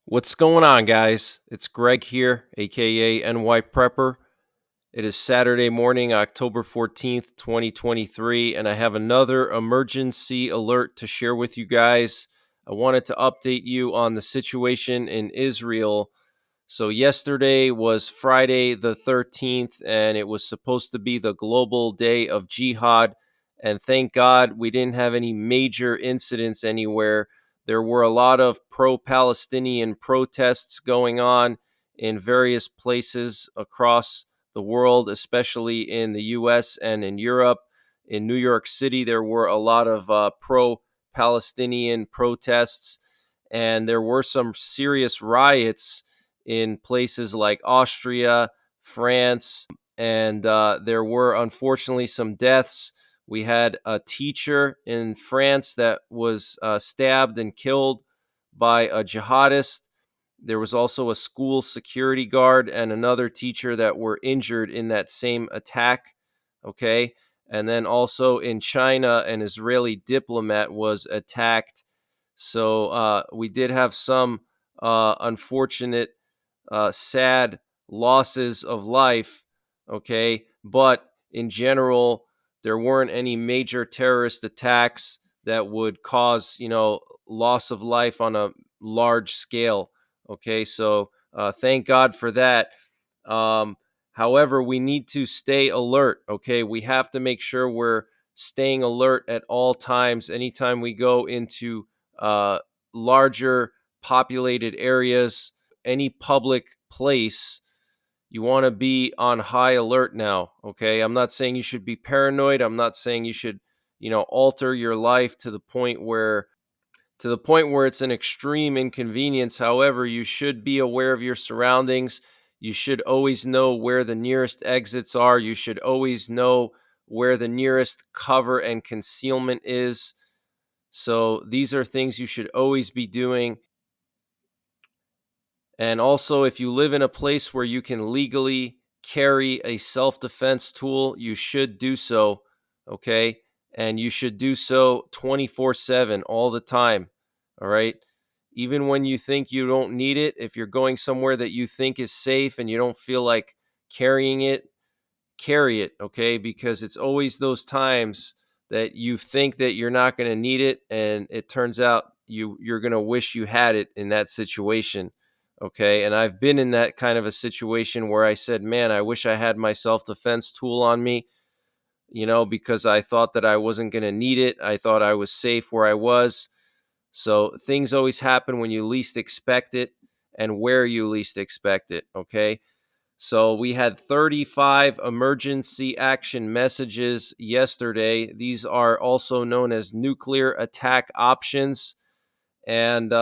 What's going on, guys? It's Greg here, aka NYPrepper. It is Saturday morning, October 14th, 2023, and I have another emergency alert to share with you guys. I wanted to update you on the situation in Israel. So, yesterday was Friday the 13th, and it was supposed to be the global day of jihad. And thank God we didn't have any major incidents anywhere. There were a lot of pro Palestinian protests going on in various places across the world, especially in the US and in Europe. In New York City, there were a lot of pro Palestinian protests, and there were some serious riots in places like Austria, France, and there were unfortunately some deaths. We had a teacher in France that was stabbed and killed by a jihadist. There was also a school security guard and another teacher that were injured in that same attack. Okay. And then also in China, an Israeli diplomat was attacked. So we did have some unfortunate, sad losses of life. Okay. But in general, there weren't any major terrorist attacks that would cause, loss of life on a large scale. Okay, so thank God for that. Um, However, we need to stay alert. Okay, we have to make sure we're staying alert at all times. Anytime we go into uh, larger populated areas, any public place, you want to be on high alert now. Okay, I'm not saying you should be paranoid. I'm not saying you should, alter your life to the point where it's an extreme inconvenience. However, you should be aware of your surroundings. You should always know where the nearest exits are. You should always know where the nearest cover and concealment is. So these are things you should always be doing. And also, if you live in a place where you can legally carry a self defense tool, you should do so. Okay. And you should do so 24/7 all the time. All right. Even when you think you don't need it, if you're going somewhere that you think is safe and you don't feel like carrying it, carry it. Okay. Because it's always those times that you think that you're not going to need it. And it turns out you're going to wish you had it in that situation. Okay. And I've been in that kind of a situation where I said, man, I wish I had my self defense tool on me, because I thought that I wasn't going to need it. I thought I was safe where I was. So things always happen when you least expect it and where you least expect it. Okay. So we had 35 emergency action messages yesterday. These are also known as nuclear attack options, and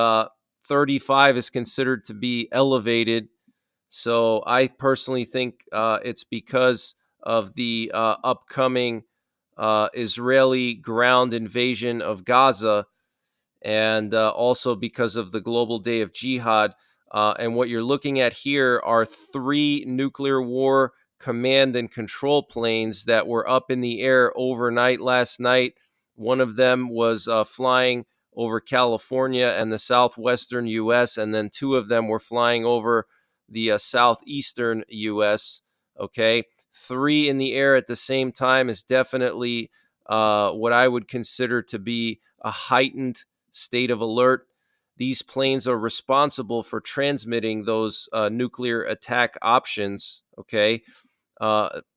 35 is considered to be elevated. So I personally think it's because of the upcoming Israeli ground invasion of Gaza, and also because of the global day of jihad. And what you're looking at here are three nuclear war command and control planes that were up in the air overnight last night. One of them was flying over California and the southwestern U.S., and then two of them were flying over the southeastern U.S. Okay. Three in the air at the same time is definitely what I would consider to be a heightened state of alert. These planes are responsible for transmitting those nuclear attack options. Okay.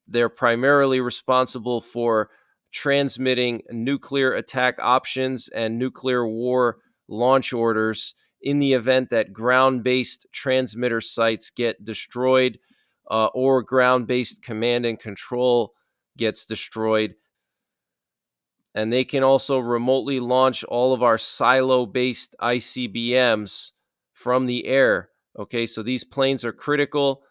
They're primarily responsible for transmitting nuclear attack options and nuclear war launch orders in the event that ground based transmitter sites get destroyed, or ground based command and control gets destroyed. And they can also remotely launch all of our silo-based ICBMs from the air. Okay, so these planes are critical,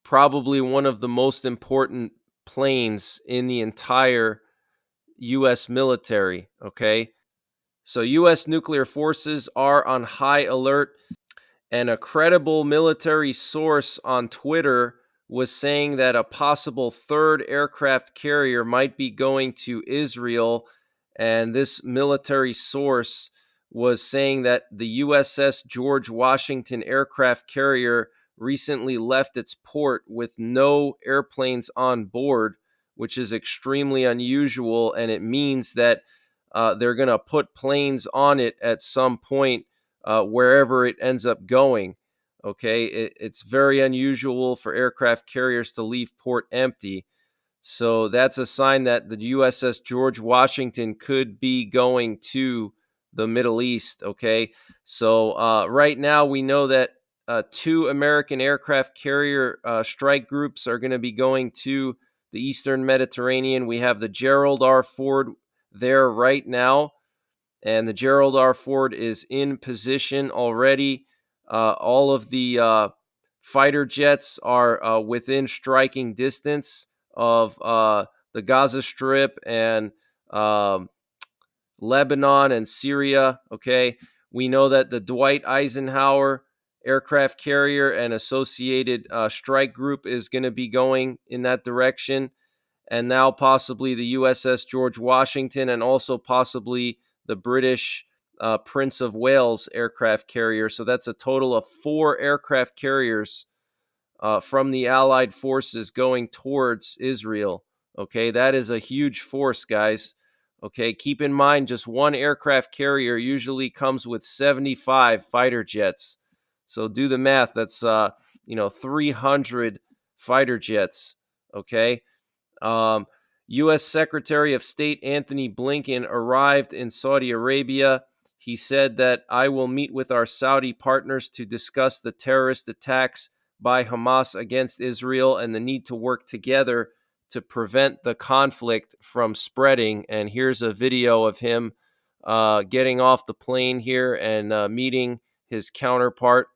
probably one of the most important planes in the entire U.S. military. Okay, so U.S. nuclear forces are on high alert, and a credible military source on Twitter was saying that a possible third aircraft carrier might be going to Israel. And this military source was saying that the USS George Washington aircraft carrier recently left its port with no airplanes on board, which is extremely unusual, and it means that they're going to put planes on it at some point, wherever it ends up going. Okay, it's very unusual for aircraft carriers to leave port empty. So that's a sign that the USS George Washington could be going to the Middle East. Okay, so right now we know that two American aircraft carrier strike groups are going to be going to the Eastern Mediterranean. We have the Gerald R. Ford there right now, and the Gerald R. Ford is in position already. All of the fighter jets are within striking distance of the Gaza Strip and Lebanon and Syria. Okay, we know that the Dwight Eisenhower aircraft carrier and associated strike group is going to be going in that direction, and now possibly the USS George Washington, and also possibly the British Prince of Wales aircraft carrier. So that's a total of 4 aircraft carriers from the Allied forces going towards Israel. Okay, that is a huge force, guys. Okay, keep in mind, just one aircraft carrier usually comes with 75 fighter jets. So do the math. That's 300 fighter jets. Okay. U.S. Secretary of State Anthony Blinken arrived in Saudi Arabia. He said that I will meet with our Saudi partners to discuss the terrorist attacks by Hamas against Israel and the need to work together to prevent the conflict from spreading. And here's a video of him getting off the plane here and meeting his counterpart.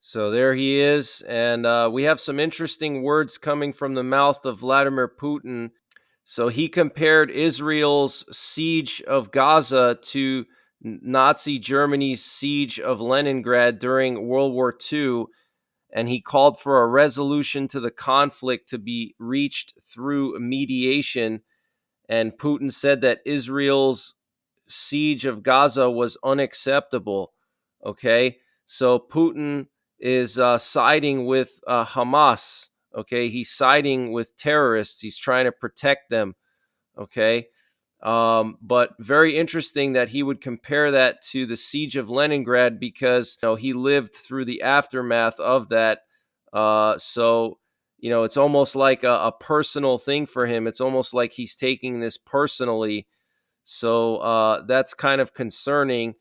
So there he is, and we have some interesting words coming from the mouth of Vladimir Putin. So he compared Israel's siege of Gaza to Nazi Germany's siege of Leningrad during World War II, and he called for a resolution to the conflict to be reached through mediation. And Putin said that Israel's siege of Gaza was unacceptable. Okay, so Putin is siding with Hamas. Okay, he's siding with terrorists. He's trying to protect them. Okay, but very interesting that he would compare that to the siege of Leningrad because he lived through the aftermath of that. So it's almost like a personal thing for him. It's almost like he's taking this personally. So that's kind of concerning.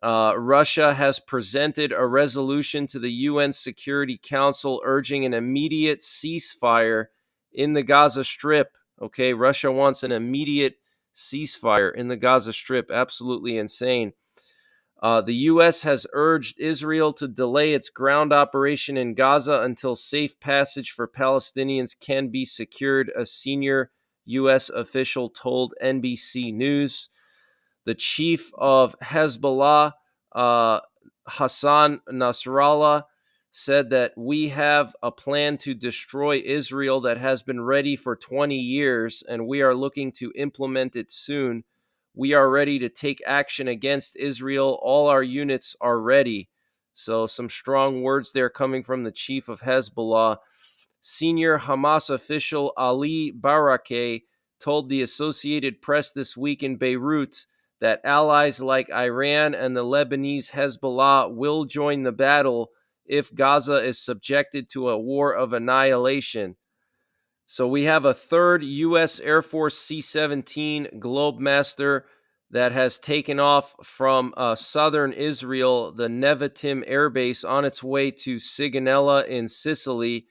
Russia has presented a resolution to the UN Security Council urging an immediate ceasefire in the Gaza Strip. Okay, Russia wants an immediate ceasefire in the Gaza Strip. Absolutely insane. The U.S. has urged Israel to delay its ground operation in Gaza until safe passage for Palestinians can be secured, a senior U.S. official told NBC News. The chief of Hezbollah, Hassan Nasrallah, said that we have a plan to destroy Israel that has been ready for 20 years, and we are looking to implement it soon. We are ready to take action against Israel. All our units are ready. So some strong words there coming from the chief of Hezbollah. Senior Hamas official Ali Barakeh told the Associated Press this week in Beirut that allies like Iran and the Lebanese Hezbollah will join the battle if Gaza is subjected to a war of annihilation. So we have a third U.S. Air Force C-17 Globemaster that has taken off from southern Israel, the Nevatim Air Base, on its way to Sigonella in Sicily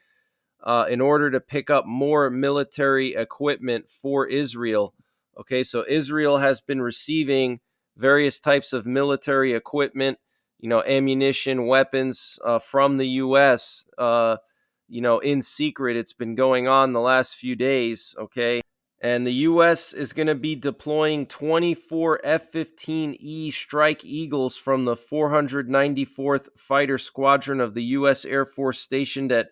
in order to pick up more military equipment for Israel. Okay, so Israel has been receiving various types of military equipment, ammunition, weapons from the U.S., in secret. It's been going on the last few days, okay? And the U.S. is going to be deploying 24 F-15E Strike Eagles from the 494th Fighter Squadron of the U.S. Air Force stationed at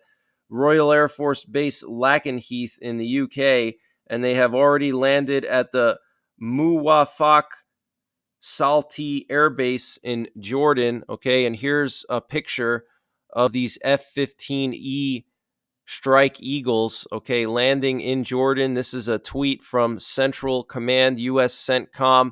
Royal Air Force Base Lakenheath in the UK, and they have already landed at the Muwafaq Salti Air Base in Jordan. Okay, and here's a picture of these F-15E Strike Eagles, okay, landing in Jordan. This is a tweet from Central Command, U.S. CENTCOM.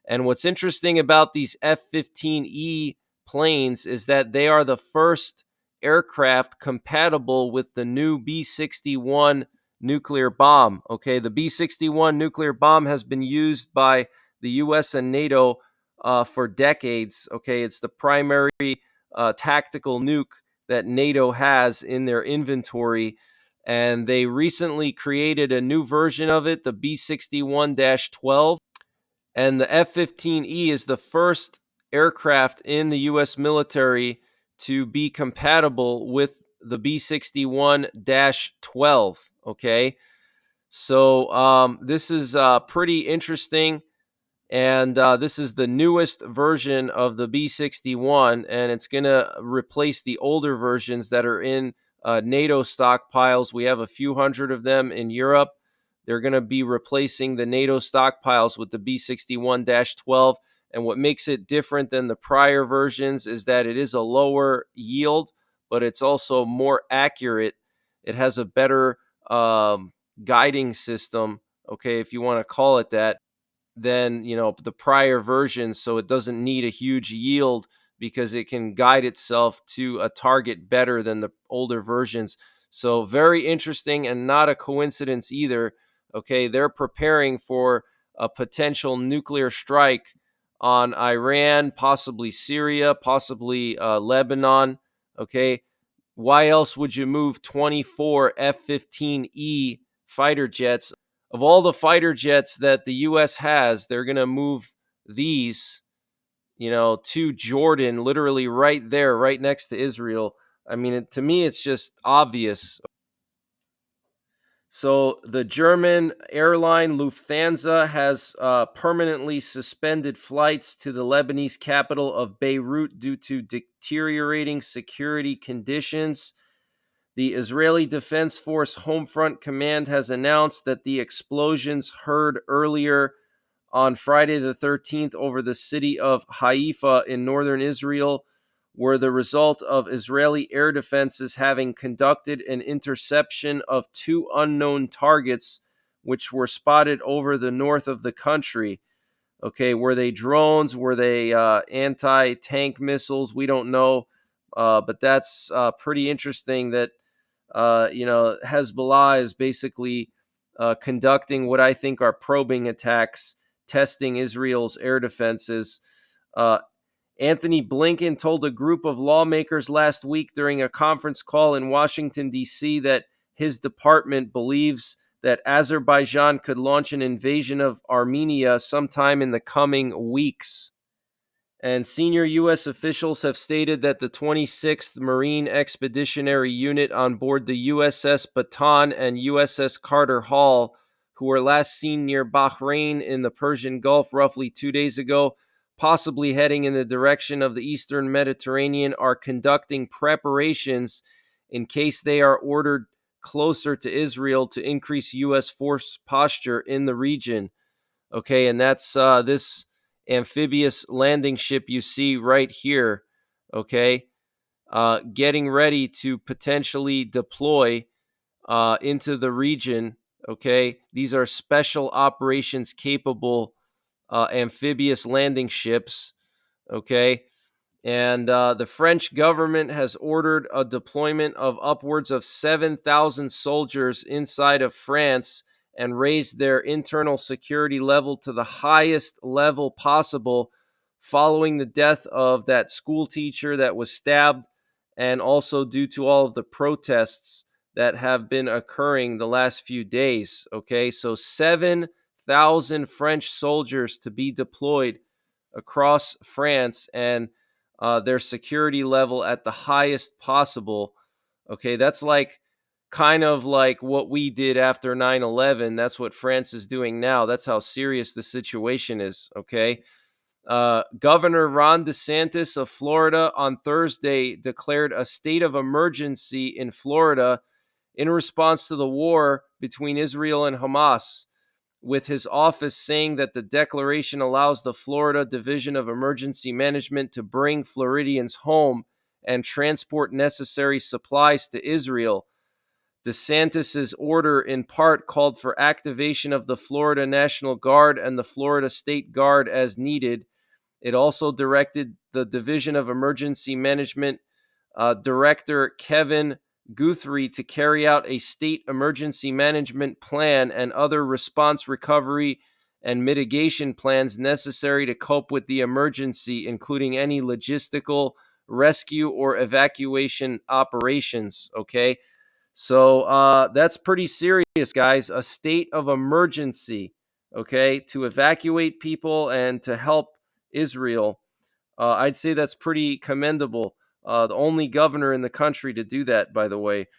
And what's interesting about these F-15E planes is that they are the first aircraft compatible with the new B-61 nuclear bomb. Okay, the B-61 nuclear bomb has been used by the U.S. and NATO for decades. Okay, it's the primary tactical nuke that NATO has in their inventory. And they recently created a new version of it, the B-61 12. And the F-15E is the first aircraft in the U.S. military to be compatible with the B-61 12. Okay. So this is pretty interesting. And this is the newest version of the B-61, and it's going to replace the older versions that are in NATO stockpiles. We have a few hundred of them in Europe. They're going to be replacing the NATO stockpiles with the B-61 12. And what makes it different than the prior versions is that it is a lower yield, but it's also more accurate. It has a better guiding system, okay, if you want to call it that, than the prior versions, so it doesn't need a huge yield because it can guide itself to a target better than the older versions. So very interesting, and not a coincidence either. Okay, they're preparing for a potential nuclear strike on Iran, possibly Syria, possibly Lebanon. Okay, why else would you move 24 F-15E fighter jets? Of all the fighter jets that the U.S. has, they're going to move these, to Jordan, literally right there, right next to Israel. I mean, to me, it's just obvious. So the German airline Lufthansa has permanently suspended flights to the Lebanese capital of Beirut due to deteriorating security conditions. The Israeli Defense Force Homefront Command has announced that the explosions heard earlier on Friday the 13th over the city of Haifa in northern Israel were the result of Israeli air defenses having conducted an interception of two unknown targets which were spotted over the north of the country. Okay, were they drones? Were they anti-tank missiles? We don't know, but that's pretty interesting that Hezbollah is basically conducting what I think are probing attacks, testing Israel's air defenses. Uh, Anthony Blinken told a group of lawmakers last week during a conference call in Washington, D.C., that his department believes that Azerbaijan could launch an invasion of Armenia sometime in the coming weeks. And senior U.S. officials have stated that the 26th Marine Expeditionary Unit on board the USS Bataan and USS Carter Hall, who were last seen near Bahrain in the Persian Gulf roughly 2 days ago, possibly heading in the direction of the Eastern Mediterranean, are conducting preparations in case they are ordered closer to Israel to increase U.S. force posture in the region. Okay, and that's this amphibious landing ship you see right here. Okay, getting ready to potentially deploy into the region. Okay, these are special operations capable amphibious landing ships. Okay, and the French government has ordered a deployment of upwards of 7,000 soldiers inside of France and raised their internal security level to the highest level possible following the death of that school teacher that was stabbed, and also due to all of the protests that have been occurring the last few days. Okay, so 7,000 French soldiers to be deployed across France, and their security level at the highest possible. Okay, that's like kind of like what we did after 9/11. That's what France is doing now. That's how serious the situation is, okay? Governor Ron DeSantis of Florida on Thursday declared a state of emergency in Florida in response to the war between Israel and Hamas, with his office saying that the declaration allows the Florida Division of Emergency Management to bring Floridians home and transport necessary supplies to Israel. DeSantis's order in part called for activation of the Florida National Guard and the Florida State Guard as needed. It also directed the Division of Emergency Management Director Kevin Guthrie to carry out a state emergency management plan and other response, recovery, and mitigation plans necessary to cope with the emergency, including any logistical, rescue, or evacuation operations. Okay. So that's pretty serious, guys. A state of emergency, okay, to evacuate people and to help Israel. I'd say that's pretty commendable. The only governor in the country to do that, by the way.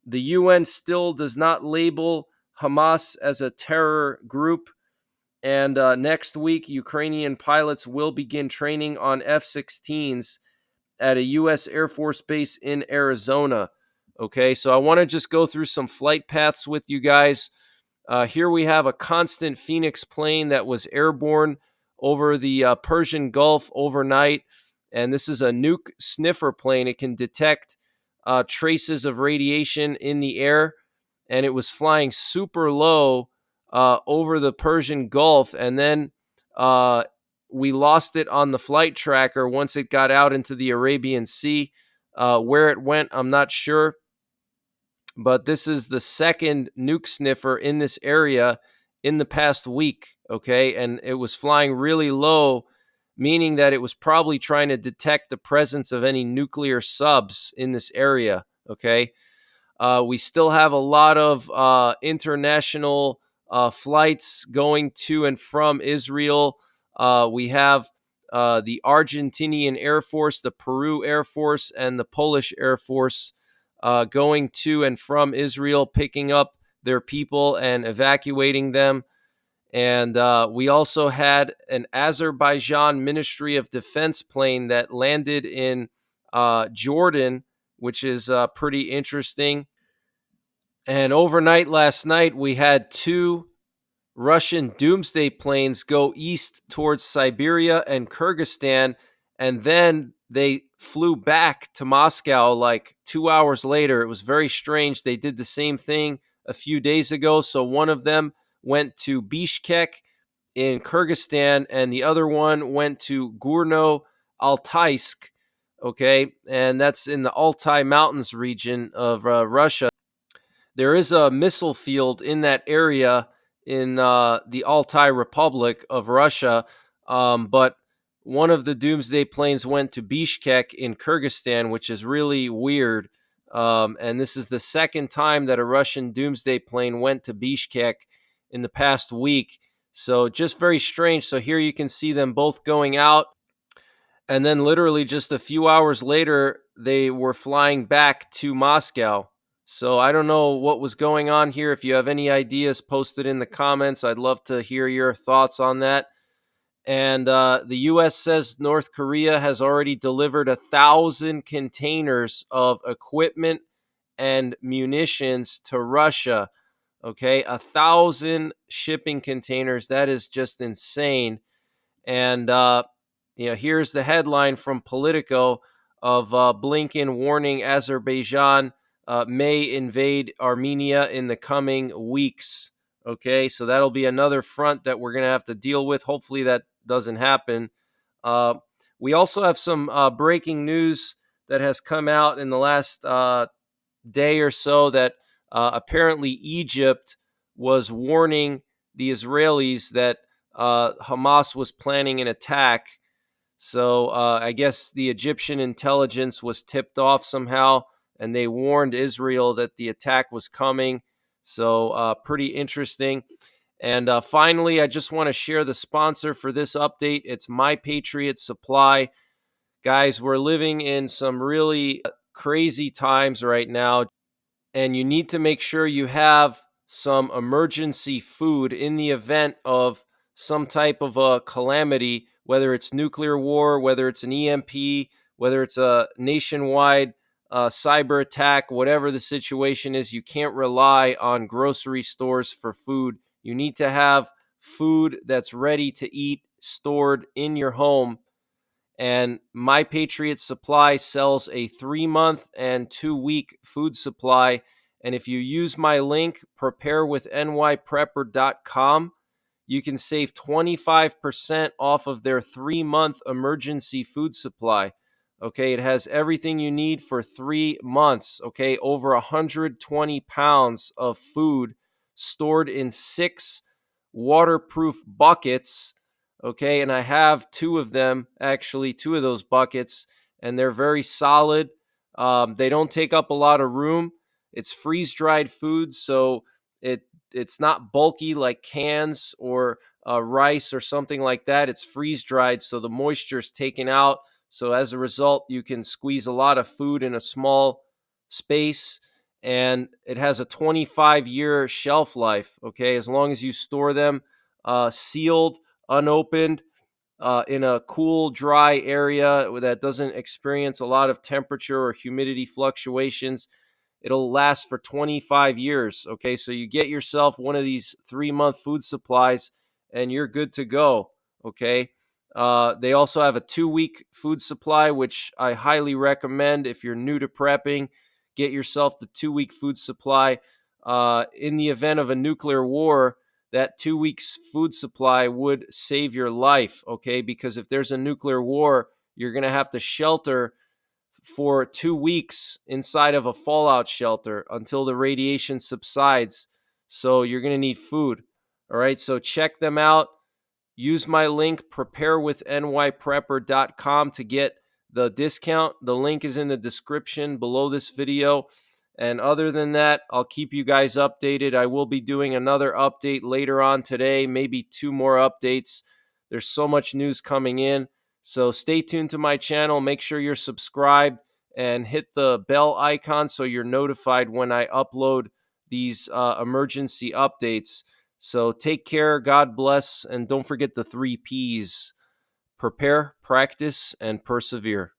The UN still does not label Hamas as a terror group. And next week, Ukrainian pilots will begin training on F 16s at a U.S. Air Force base in Arizona. Okay, so I want to just go through some flight paths with you guys. Here we have a constant Phoenix plane that was airborne over the Persian Gulf overnight. And this is a nuke sniffer plane. It can detect traces of radiation in the air. And it was flying super low over the Persian Gulf. And then we lost it on the flight tracker once it got out into the Arabian Sea. Where it went, I'm not sure. But this is the second nuke sniffer in this area in the past week, okay? And it was flying really low, meaning that it was probably trying to detect the presence of any nuclear subs in this area, okay? We still have a lot of international flights going to and from Israel. We have the Argentinian Air Force, the Peru Air Force, and the Polish Air Force going to and from Israel, picking up their people and evacuating them. And we also had an Azerbaijan Ministry of Defense plane that landed in Jordan, which is pretty interesting. And overnight last night, we had two Russian doomsday planes go east towards Siberia and Kyrgyzstan, and then they flew back to Moscow like 2 hours later. It was very strange. They did the same thing a few days ago. So one of them went to Bishkek in Kyrgyzstan, and the other one went to Gorno-Altaysk, okay? And that's in the Altai Mountains region of Russia. There is a missile field in that area in the Altai Republic of Russia, but one of the doomsday planes went to Bishkek in Kyrgyzstan, which is really weird. And this is the second time that a Russian doomsday plane went to Bishkek in the past week. So just very strange. So here you can see them both going out. And then literally just a few hours later, they were flying back to Moscow. So I don't know what was going on here. If you have any ideas, post it in the comments. I'd love to hear your thoughts on that. And the U.S. says North Korea has already delivered 1,000 containers of equipment and munitions to Russia. Okay, 1,000 shipping containers. That is just insane. And here's the headline from Politico of Blinken warning Azerbaijan may invade Armenia in the coming weeks. Okay, so that'll be another front that we're going to have to deal with. Hopefully that doesn't happen. We also have some breaking news that has come out in the last day or so that apparently Egypt was warning the Israelis that Hamas was planning an attack. So I guess the Egyptian intelligence was tipped off somehow, and they warned Israel that the attack was coming. So pretty interesting. And finally, I just want to share the sponsor for this update. It's My Patriot Supply. Guys, we're living in some really crazy times right now. and you need to make sure you have some emergency food in the event of some type of a calamity, whether it's nuclear war, whether it's an EMP, whether it's a nationwide cyber attack, whatever the situation is. You can't rely on grocery stores for food. You need to have food that's ready to eat stored in your home, and My Patriot Supply sells a 3-month and 2-week food supply. And if you use my link, preparewithnyprepper.com, you can save 25% off of their 3-month emergency food supply. Okay, it has everything you need for 3 months. Okay, over 120 pounds of food stored in 6 waterproof buckets. Okay, and I have 2 of them, actually, 2 of those buckets, and they're very solid. They don't take up a lot of room. It's freeze dried food, so it's not bulky like cans or rice or something like that. It's freeze dried, so the moisture is taken out. So as a result, you can squeeze a lot of food in a small space, and it has a 25-year shelf life. Okay, as long as you store them sealed, unopened, in a cool, dry area that doesn't experience a lot of temperature or humidity fluctuations, it'll last for 25 years. Okay, so you get yourself one of these 3-month food supplies and you're good to go. Okay, they also have a 2-week food supply, which I highly recommend if you're new to prepping. Get yourself the 2-week food supply. In the event of a nuclear war, that 2 weeks food supply would save your life. Okay, because if there's a nuclear war, you're going to have to shelter for 2 weeks inside of a fallout shelter until the radiation subsides. So you're going to need food. All right. So check them out. Use my link, preparewithnyprepper.com, to get the discount. The link is in the description below this video. And other than that, I'll keep you guys updated. I will be doing another update later on today, maybe 2 more updates. There's so much news coming in. So stay tuned to my channel. Make sure you're subscribed and hit the bell icon so you're notified when I upload these emergency updates. So take care, God bless, and don't forget the 3 Ps: prepare, practice, and persevere.